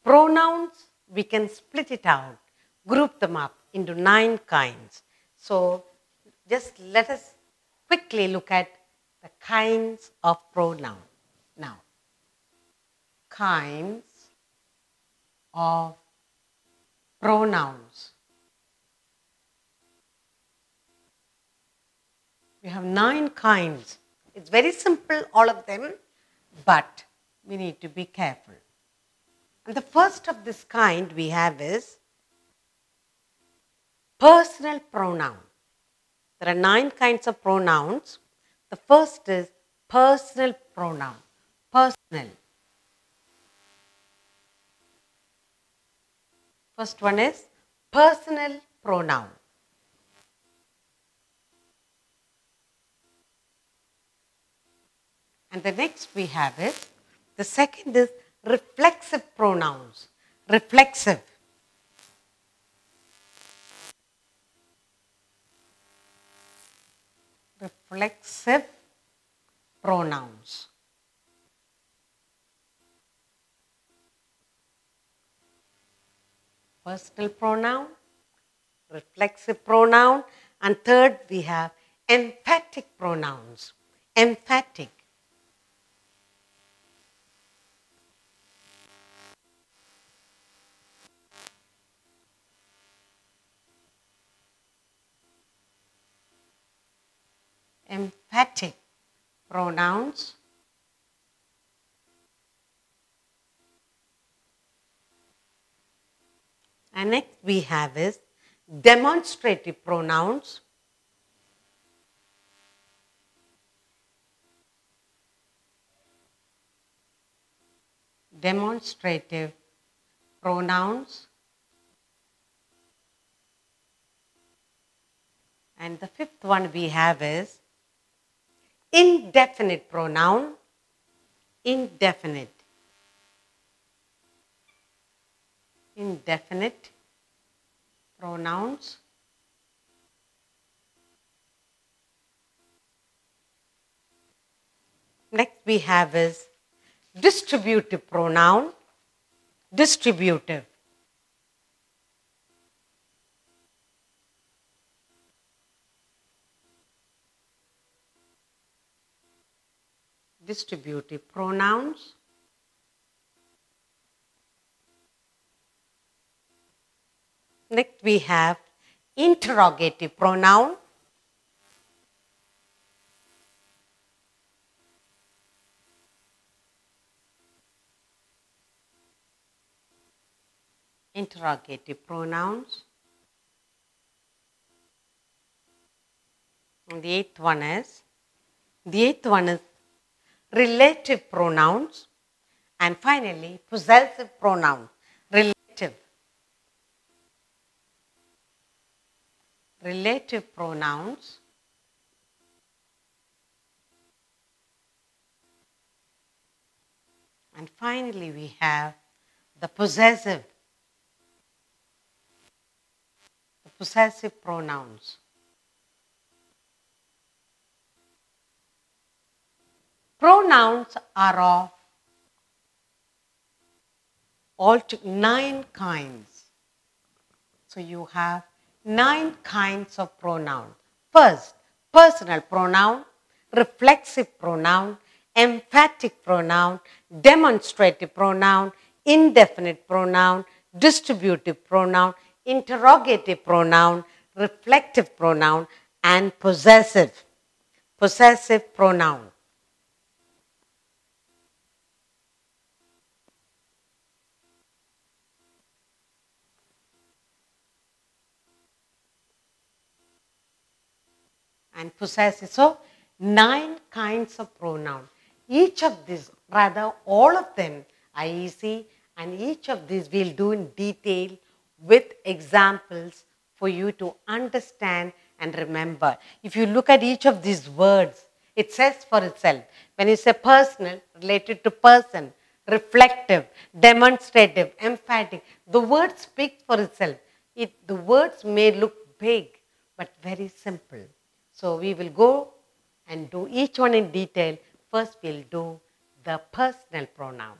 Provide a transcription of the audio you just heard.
Pronouns, we can split it out, group them up into 9 kinds. So just let us quickly look at the kinds of pronoun. Now, kinds of pronouns. We have 9 kinds. It's very simple, all of them, but we need to be careful. And the first of this kind we have is personal pronoun. There are 9 kinds of pronouns. The first is personal pronoun. Personal. First one is personal pronoun. And the next we have is, the second is reflexive pronouns. Reflexive. Reflexive pronouns. Personal pronoun, reflexive pronoun, and third we have emphatic pronouns. Emphatic. Emphatic pronouns. And next we have is demonstrative pronouns. Demonstrative pronouns. And the fifth one we have is indefinite pronoun. Indefinite. Indefinite pronouns. Next we have is distributive pronoun. Distributive. Distributive pronouns. Next we have interrogative pronoun. Interrogative pronouns. And the eighth one is relative pronouns. And finally, possessive pronouns. Relative. Relative pronouns. And finally, we have the possessive. The possessive pronouns. Pronouns are of all 9 kinds. So you have 9 kinds of pronoun. First, personal pronoun, reflexive pronoun, emphatic pronoun, demonstrative pronoun, indefinite pronoun, distributive pronoun, interrogative pronoun, reflective pronoun, and possessive pronoun. And possessive. So 9 kinds of pronoun. Each of these, rather all of them are easy, and each of these we'll do in detail with examples for you to understand and remember. If you look at each of these words, it says for itself. When you say personal, related to person, reflective, demonstrative, emphatic, the word speaks for itself. The words may look big, but very simple. So we will go and do each one in detail. First we'll do the personal pronoun.